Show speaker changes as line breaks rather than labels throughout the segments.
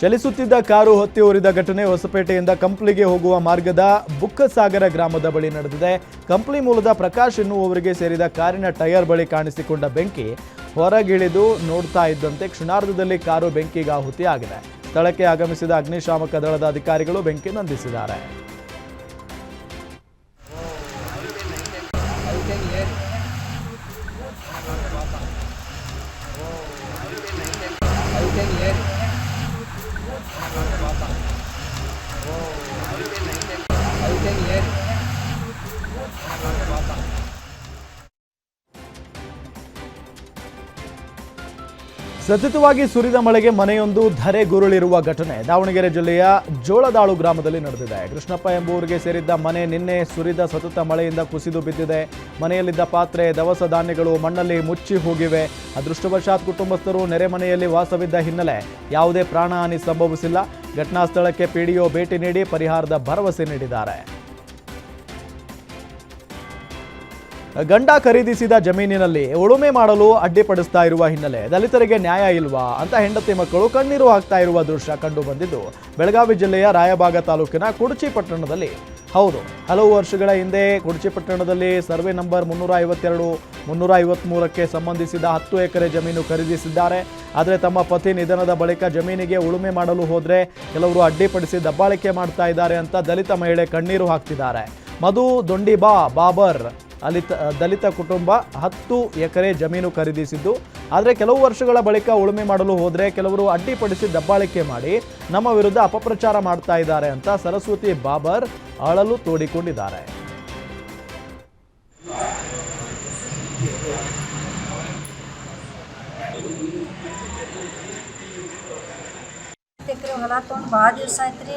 ಚಲಿಸುತ್ತಿದ್ದ car ಹೊತ್ತಿ ಉರಿದ ಘಟನೆ ಹೊಸಪೇಟೆಯಿಂದ ಕಂಪ್ಲಿಗೆ ಹೋಗುವ ಮಾರ್ಗದ ಬುಕ್ಕಸಾಗರ ಗ್ರಾಮದ ಬಳಿ ನಡೆದಿದೆ. ಕಂಪ್ಲಿ ಮೂಲದ ಪ್ರಕಾಶ್ ಎನ್ನುವವರಿಗೆ ಸೇರಿದ ಕಾರಿನ ಟೈರ್ ಬಳಿ ಕಾಣಿಸಿಕೊಂಡ ಬೆಂಕಿ ಹೊರಗಿಳಿದು ನೋಡ್ತಾ ಇದ್ದಂತೆ ಕ್ಷಣಾರ್ಧದಲ್ಲಿ ಕಾರು ಬೆಂಕಿಗಾಹುತಿಯಾಗಿದೆ. ಸ್ಥಳಕ್ಕೆ ಆಗಮಿಸಿದ ಅಗ್ನಿಶಾಮಕ ದಳದ ಅಧಿಕಾರಿಗಳು ಬೆಂಕಿ ನಂದಿಸಿದ್ದಾರೆ. ಸತತವಾಗಿ ಸುರಿದ ಮಳೆಗೆ ಮನೆಯೊಂದು ಧರೆಗುರುಳಿರುವ ಘಟನೆ ದಾವಣಗೆರೆ ಜಿಲ್ಲೆಯ ಜೋಳದಾಳು ಗ್ರಾಮದಲ್ಲಿ ನಡೆದಿದೆ. ಕೃಷ್ಣಪ್ಪ ಎಂಬುವರಿಗೆ ಸೇರಿದ್ದ ಮನೆ ನಿನ್ನೆ ಸುರಿದ ಸತತ ಮಳೆಯಿಂದ ಕುಸಿದು ಬಿದ್ದಿದೆ. ಮನೆಯಲ್ಲಿದ್ದ ಪಾತ್ರೆ, ದವಸ ಧಾನ್ಯಗಳು ಮಣ್ಣಲ್ಲಿ ಮುಚ್ಚಿ ಹೋಗಿವೆ. ಅದೃಷ್ಟವಶಾತ್ ಕುಟುಂಬಸ್ಥರು ನೆರೆಮನೆಯಲ್ಲಿ ವಾಸವಿದ್ದ ಹಿನ್ನೆಲೆ ಯಾವುದೇ ಪ್ರಾಣಹಾನಿ ಸಂಭವಿಸಿಲ್ಲ. ಘಟನಾ ಸ್ಥಳಕ್ಕೆ ಪಿಡಿಒ ಭೇಟಿ ನೀಡಿ ಪರಿಹಾರದ ಭರವಸೆ ನೀಡಿದ್ದಾರೆ. ಗಂಡ ಖರೀದಿಸಿದ ಜಮೀನಿನಲ್ಲಿ ಉಳುಮೆ ಮಾಡಲು ಅಡ್ಡಿಪಡಿಸ್ತಾ ಇರುವ ಹಿನ್ನೆಲೆ ದಲಿತರಿಗೆ ನ್ಯಾಯ ಇಲ್ವಾ ಅಂತ ಹೆಂಡತಿ ಮಕ್ಕಳು ಕಣ್ಣೀರು ಹಾಕ್ತಾ ಇರುವ ದೃಶ್ಯ ಕಂಡು ಬಂದಿದ್ದು ಬೆಳಗಾವಿ ಜಿಲ್ಲೆಯ ರಾಯಬಾಗ ತಾಲೂಕಿನ ಕುಡಚಿ ಪಟ್ಟಣದಲ್ಲಿ. ಹೌದು, ಹಲವು ವರ್ಷಗಳ ಹಿಂದೆ ಕುಡಚಿ ಪಟ್ಟಣದಲ್ಲಿ ಸರ್ವೆ ನಂಬರ್ 352, 353ಕ್ಕೆ ಸಂಬಂಧಿಸಿದ 10 ಎಕರೆ ಜಮೀನು ಖರೀದಿಸಿದ್ದಾರೆ. ಆದರೆ ತಮ್ಮ ಪತಿ ನಿಧನದ ಬಳಿಕ ಜಮೀನಿಗೆ ಉಳುಮೆ ಮಾಡಲು ಹೋದ್ರೆ ಕೆಲವರು ಅಡ್ಡಿಪಡಿಸಿ ದಬ್ಬಾಳಿಕೆ ಮಾಡ್ತಾ ಇದ್ದಾರೆ ಅಂತ ದಲಿತ ಮಹಿಳೆ ಕಣ್ಣೀರು ಹಾಕ್ತಿದ್ದಾರೆ. ಮಧು ದೊಂಡಿಬಾ ಬಾಬರ್ ದಲಿತ ಕುಟುಂಬ 10 ಎಕರೆ ಜಮೀನು ಖರೀದಿಸಿದ್ದು, ಆದರೆ ಕೆಲವು ವರ್ಷಗಳ ಬಳಿಕ ಉಳುಮೆ ಮಾಡಲು ಹೋದರೆ ಕೆಲವರು ಅಡ್ಡಿಪಡಿಸಿ ದಬ್ಬಾಳಿಕೆ ಮಾಡಿ ನಮ್ಮ ವಿರುದ್ಧ ಅಪಪ್ರಚಾರ ಮಾಡ್ತಾ ಇದ್ದಾರೆ ಅಂತ ಸರಸ್ವತಿ ಬಾಬರ್ ಅಳಲು ತೋಡಿಕೊಂಡಿದ್ದಾರೆ.
ಹೊಲ ತೊಗೊಂಡು ಭಾಳ ದಿವಸ ಆಯ್ತು ರೀ.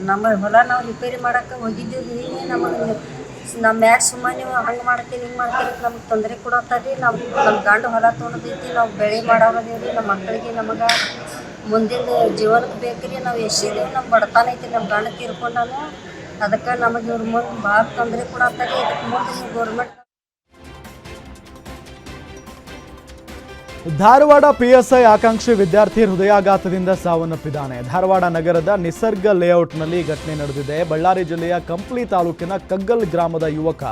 ನಮ್ಮ ಹೊಲ ನಾವು ರಿಪೇರಿ ಮಾಡೋಕ್ಕೆ ಹೋಗಿದ್ದೀವಿ ರೀ. ನಮ್ಮ ಮ್ಯಾಗ ಸುಮ್ಮನೆ ನೀವು ಹಂಗೆ ಮಾಡ್ತೀರಿ ಹಿಂಗೆ ಮಾಡ್ತೀರಿ ನಮ್ಗೆ ತೊಂದರೆ ಕೊಡತ್ತೀರಿ. ನಮ್ಮ ಗಂಡು ಹೊಲ ತೊಗೊಂಡೈತಿ, ನಾವು ಬೆಳೆ ಮಾಡೋದೇವು ರೀ. ನಮ್ಮ ಮಕ್ಕಳಿಗೆ ನಮಗೆ ಮುಂದಿನ ಜೀವನಕ್ಕೆ ಬೇಕು ರೀ. ನಾವು ಎಷ್ಟಿದ್ದೇವೆ, ನಮ್ಮ ಬಡತನ ಐತಿ, ನಮ್ಮ ಗಂಡ ತೀರ್ಕೊಂಡಾನು. ಅದಕ್ಕೆ ನಮಗೆ ಇವ್ರ ಮುಂದೆ ಭಾಳ ತೊಂದರೆ ಕೊಡತ್ತೀರಿ. ಇದಕ್ಕೆ ಮುಂದೆ ನೀವು ಗೌರ್ಮೆಂಟ್.
ಧಾರವಾಡ PSI ಆಕಾಂಕ್ಷಿ ವಿದ್ಯಾರ್ಥಿ ಹೃದಯಾಘಾತದಿಂದ ಸಾವನ್ನಪ್ಪಿದ್ದಾನೆ. ಧಾರವಾಡ ನಗರದ ನಿಸರ್ಗ ಲೇಔಟ್ನಲ್ಲಿ ಘಟನೆ ನಡೆದಿದೆ. ಬಳ್ಳಾರಿ ಜಿಲ್ಲೆಯ ಕಂಪ್ಲಿ ತಾಲೂಕಿನ ಕಗ್ಗಲ್ ಗ್ರಾಮದ ಯುವಕ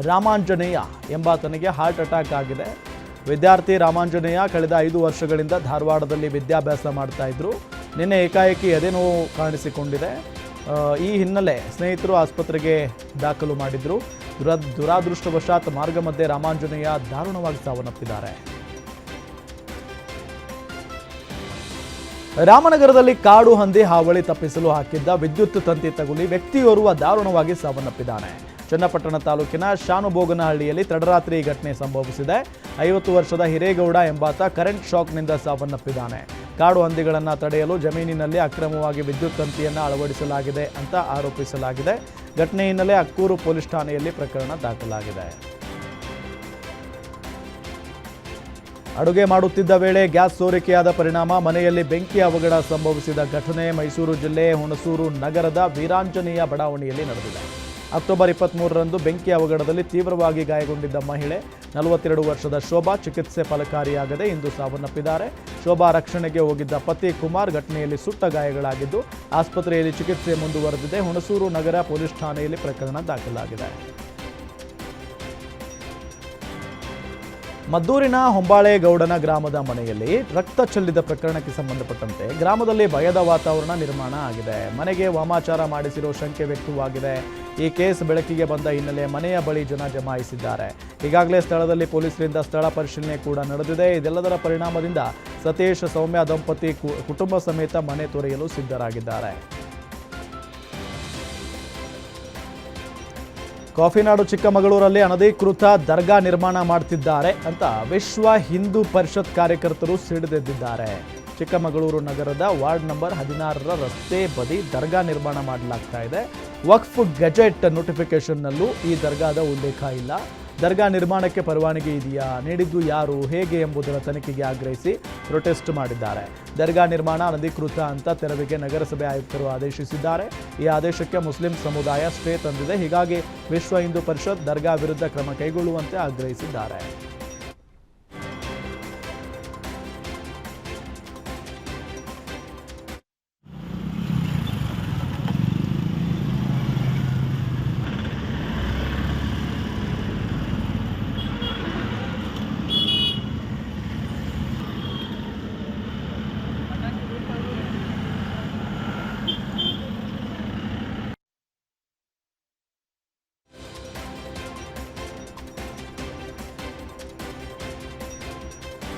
ರಾಮಾಂಜನೇಯ ಎಂಬಾತನಿಗೆ ಹಾರ್ಟ್ ಅಟ್ಯಾಕ್ ಆಗಿದೆ. ವಿದ್ಯಾರ್ಥಿ ರಾಮಾಂಜನೇಯ ಕಳೆದ 5 ವರ್ಷಗಳಿಂದ ಧಾರವಾಡದಲ್ಲಿ ವಿದ್ಯಾಭ್ಯಾಸ ಮಾಡ್ತಾ ಇದ್ರು. ನಿನ್ನೆ ಏಕಾಏಕಿ ಎದೆನೋವು ಕಾಣಿಸಿಕೊಂಡಿದೆ. ಈ ಹಿನ್ನೆಲೆ ಸ್ನೇಹಿತರು ಆಸ್ಪತ್ರೆಗೆ ದಾಖಲು ಮಾಡಿದ್ರು. ದುರಾದೃಷ್ಟವಶಾತ್ ಮಾರ್ಗ ಮಧ್ಯೆ ರಾಮಾಂಜನೇಯ ದಾರುಣವಾಗಿ ಸಾವನ್ನಪ್ಪಿದ್ದಾರೆ. ರಾಮನಗರದಲ್ಲಿ ಕಾಡು ಹಂದಿ ಹಾವಳಿ ತಪ್ಪಿಸಲು ಹಾಕಿದ್ದ ವಿದ್ಯುತ್ ತಂತಿ ತಗುಲಿ ವ್ಯಕ್ತಿಯೋರ್ವ ದಾರುಣವಾಗಿ ಸಾವನ್ನಪ್ಪಿದ್ದಾನೆ. ಚನ್ನಪಟ್ಟಣ ತಾಲೂಕಿನ ಶಾನುಬೋಗನಹಳ್ಳಿಯಲ್ಲಿ ತಡರಾತ್ರಿ ಈ ಘಟನೆ ಸಂಭವಿಸಿದೆ. 50 ವರ್ಷದ ಹಿರೇಗೌಡ ಎಂಬಾತ ಕರೆಂಟ್ ಶಾಕ್ನಿಂದ ಸಾವನ್ನಪ್ಪಿದ್ದಾನೆ. ಕಾಡು ಹಂದಿಗಳನ್ನು ತಡೆಯಲು ಜಮೀನಿನಲ್ಲಿ ಅಕ್ರಮವಾಗಿ ವಿದ್ಯುತ್ ತಂತಿಯನ್ನು ಅಳವಡಿಸಲಾಗಿದೆ ಅಂತ ಆರೋಪಿಸಲಾಗಿದೆ. ಘಟನೆ ಹಿನ್ನೆಲೆ ಅಕ್ಕೂರು ಪೊಲೀಸ್ ಠಾಣೆಯಲ್ಲಿ ಪ್ರಕರಣ ದಾಖಲಾಗಿದೆ. ಅಡುಗೆ ಮಾಡುತ್ತಿದ್ದ ವೇಳೆ ಗ್ಯಾಸ್ ಸೋರಿಕೆಯಾದ ಪರಿಣಾಮ ಮನೆಯಲ್ಲಿ ಬೆಂಕಿ ಅವಘಡ ಸಂಭವಿಸಿದ ಘಟನೆ ಮೈಸೂರು ಜಿಲ್ಲೆ ಹುಣಸೂರು ನಗರದ ವೀರಾಂಜನೇಯ ಬಡಾವಣೆಯಲ್ಲಿ ನಡೆದಿದೆ. ಅಕ್ಟೋಬರ್ 23ರಂದು ಬೆಂಕಿ ಅವಘಡದಲ್ಲಿ ತೀವ್ರವಾಗಿ ಗಾಯಗೊಂಡಿದ್ದ ಮಹಿಳೆ 42 ವರ್ಷದ ಶೋಭಾ ಚಿಕಿತ್ಸೆ ಫಲಕಾರಿಯಾಗದೆ ಇಂದು ಸಾವನ್ನಪ್ಪಿದ್ದಾರೆ. ಶೋಭಾ ರಕ್ಷಣೆಗೆ ಹೋಗಿದ್ದ ಪತಿ ಕುಮಾರ್ ಘಟನೆಯಲ್ಲಿ ಸುಟ್ಟ ಗಾಯಗಳಾಗಿದ್ದು ಆಸ್ಪತ್ರೆಯಲ್ಲಿ ಚಿಕಿತ್ಸೆ ಮುಂದುವರೆದಿದೆ. ಹುಣಸೂರು ನಗರ ಪೊಲೀಸ್ ಠಾಣೆಯಲ್ಲಿ ಪ್ರಕರಣ ದಾಖಲಾಗಿದೆ. ಮದ್ದೂರಿನ ಹೊಂಬಾಳೆಗೌಡನ ಗ್ರಾಮದ ಮನೆಯಲ್ಲಿ ರಕ್ತ ಚೆಲ್ಲಿದ ಪ್ರಕರಣಕ್ಕೆ ಸಂಬಂಧಪಟ್ಟಂತೆ ಗ್ರಾಮದಲ್ಲಿ ಭಯದ ವಾತಾವರಣ ನಿರ್ಮಾಣ ಆಗಿದೆ. ಮನೆಗೆ ವಾಮಾಚಾರ ಮಾಡಿಸಿರೋ ಶಂಕೆ ವ್ಯಕ್ತವಾಗಿದೆ. ಈ ಕೇಸ್ ಬೆಳಕಿಗೆ ಬಂದ ಹಿನ್ನೆಲೆ ಮನೆಯ ಬಳಿ ಜನ ಜಮಾಯಿಸಿದ್ದಾರೆ. ಈಗಾಗಲೇ ಸ್ಥಳದಲ್ಲಿ ಪೊಲೀಸರಿಂದ ಸ್ಥಳ ಪರಿಶೀಲನೆ ಕೂಡ ನಡೆದಿದೆ. ಇದೆಲ್ಲದರ ಪರಿಣಾಮದಿಂದ ಸತೀಶ್ ಸೌಮ್ಯ ದಂಪತಿ ಕುಟುಂಬ ಸಮೇತ ಮನೆ ತೊರೆಯಲು ಸಿದ್ಧರಾಗಿದ್ದಾರೆ. ಕಾಫಿನಾಡು ಚಿಕ್ಕಮಗಳೂರಲ್ಲಿ ಅನಧಿಕೃತ ದರ್ಗಾ ನಿರ್ಮಾಣ ಮಾಡ್ತಿದ್ದಾರೆ ಅಂತ ವಿಶ್ವ ಹಿಂದೂ ಪರಿಷತ್ ಕಾರ್ಯಕರ್ತರು ಸಿಡಿದೆದ್ದಿದ್ದಾರೆ. ಚಿಕ್ಕಮಗಳೂರು ನಗರದ ವಾರ್ಡ್ ನಂಬರ್ 16ರ ರಸ್ತೆ ಬದಿ ದರ್ಗಾ ನಿರ್ಮಾಣ ಮಾಡಲಾಗ್ತಾ ಇದೆ. ವಕ್ಫ್ ಗೆಜೆಟ್ ನೋಟಿಫಿಕೇಶನ್ನಲ್ಲೂ ಈ ದರ್ಗಾದ ಉಲ್ಲೇಖ ಇಲ್ಲ. ದರ್ಗಾ ನಿರ್ಮಾಣಕ್ಕೆ ಪರವಾನಗಿ ಇದೆಯಾ, ನೀಡಿದ್ದು ಯಾರು, ಹೇಗೆ ಎಂಬುದರ ತನಿಖೆಗೆ ಆಗ್ರಹಿಸಿ ಪ್ರೊಟೆಸ್ಟ್ ಮಾಡಿದ್ದಾರೆ. ದರ್ಗಾ ನಿರ್ಮಾಣ ಅನಧಿಕೃತ ಅಂತ ತೆರವಿಗೆ ನಗರಸಭೆ ಆಯುಕ್ತರು ಆದೇಶಿಸಿದ್ದಾರೆ. ಈ ಆದೇಶಕ್ಕೆ ಮುಸ್ಲಿಂ ಸಮುದಾಯ ಸ್ಟೇ ತಂದಿದೆ. ಹೀಗಾಗಿ ವಿಶ್ವ ಹಿಂದೂ ಪರಿಷತ್ ದರ್ಗಾ ವಿರುದ್ಧ ಕ್ರಮ ಕೈಗೊಳ್ಳುವಂತೆ ಆಗ್ರಹಿಸಿದ್ದಾರೆ.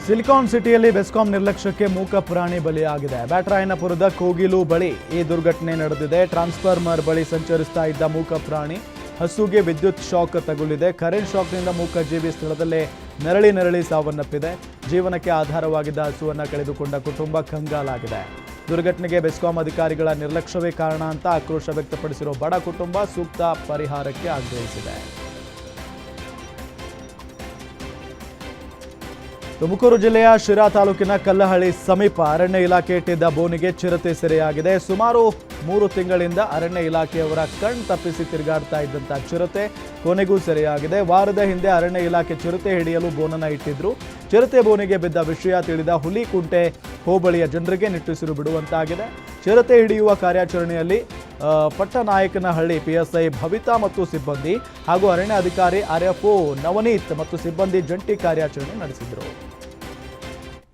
ಸಿಲಿಕಾನ್ ಸಿಟಿಯಲ್ಲಿ ಬೆಸ್ಕಾಂ ನಿರ್ಲಕ್ಷ್ಯಕ್ಕೆ ಮೂಕ ಪ್ರಾಣಿ ಬಲಿಯಾಗಿದೆ. ಬ್ಯಾಟರಾಯನಪುರದ ಕೋಗಿಲು ಬಳಿ ಈ ದುರ್ಘಟನೆ ನಡೆದಿದೆ. ಟ್ರಾನ್ಸ್ಫಾರ್ಮರ್ ಬಳಿ ಸಂಚರಿಸ್ತಾ ಇದ್ದ ಮೂಕ ಪ್ರಾಣಿ ಹಸುಗೆ ವಿದ್ಯುತ್ ಶಾಕ್ ತಗುಲಿದೆ. ಕರೆಂಟ್ ಶಾಕ್ನಿಂದ ಮೂಕ ಜೀವಿ ಸ್ಥಳದಲ್ಲೇ ನೆರಳಿ ಸಾವನ್ನಪ್ಪಿದೆ. ಜೀವನಕ್ಕೆ ಆಧಾರವಾಗಿದ್ದ ಹಸುವನ್ನು ಕಳೆದುಕೊಂಡ ಕುಟುಂಬ ಕಂಗಾಲಾಗಿದೆ. ದುರ್ಘಟನೆಗೆ ಬೆಸ್ಕಾಂ ಅಧಿಕಾರಿಗಳ ನಿರ್ಲಕ್ಷ್ಯವೇ ಕಾರಣ ಅಂತ ಆಕ್ರೋಶ ವ್ಯಕ್ತಪಡಿಸಿರೋ ಬಡ ಕುಟುಂಬ ಸೂಕ್ತ ಪರಿಹಾರಕ್ಕೆ ಆಗ್ರಹಿಸಿದೆ. ತುಮಕೂರು ಜಿಲ್ಲೆಯ ಶಿರಾ ತಾಲೂಕಿನ ಕಲ್ಲಹಳ್ಳಿ ಸಮೀಪ ಅರಣ್ಯ ಇಲಾಖೆ ಇಟ್ಟಿದ್ದ ಬೋನಿಗೆ ಚಿರತೆ ಸೆರೆಯಾಗಿದೆ. ಸುಮಾರು 3 ತಿಂಗಳಿಂದ ಅರಣ್ಯ ಇಲಾಖೆಯವರ ಕಣ್ ತಪ್ಪಿಸಿ ತಿರುಗಾಡ್ತಾ ಇದ್ದಂಥ ಚಿರತೆ ಕೊನೆಗೂ ಸೆರೆಯಾಗಿದೆ. ವಾರದ ಹಿಂದೆ ಅರಣ್ಯ ಇಲಾಖೆ ಚಿರತೆ ಹಿಡಿಯಲು ಬೋನನ್ನ ಇಟ್ಟಿದ್ರು. ಚಿರತೆ ಬೋನಿಗೆ ಬಿದ್ದ ವಿಷಯ ತಿಳಿದ ಹುಲಿಕುಂಟೆ ಹೋಬಳಿಯ ಜನರಿಗೆ ನಿಟ್ಟುಸಿರು ಬಿಡುವಂತಾಗಿದೆ. ಚಿರತೆ ಹಿಡಿಯುವ ಕಾರ್ಯಾಚರಣೆಯಲ್ಲಿ ಪಟ್ಟನಾಯಕನಹಳ್ಳಿ PSI ಭವಿತಾ ಮತ್ತು ಸಿಬ್ಬಂದಿ ಹಾಗೂ ಅರಣ್ಯ ಅಧಿಕಾರಿ RFO ನವನೀತ್ ಮತ್ತು ಸಿಬ್ಬಂದಿ ಜಂಟಿ ಕಾರ್ಯಾಚರಣೆ ನಡೆಸಿದರು.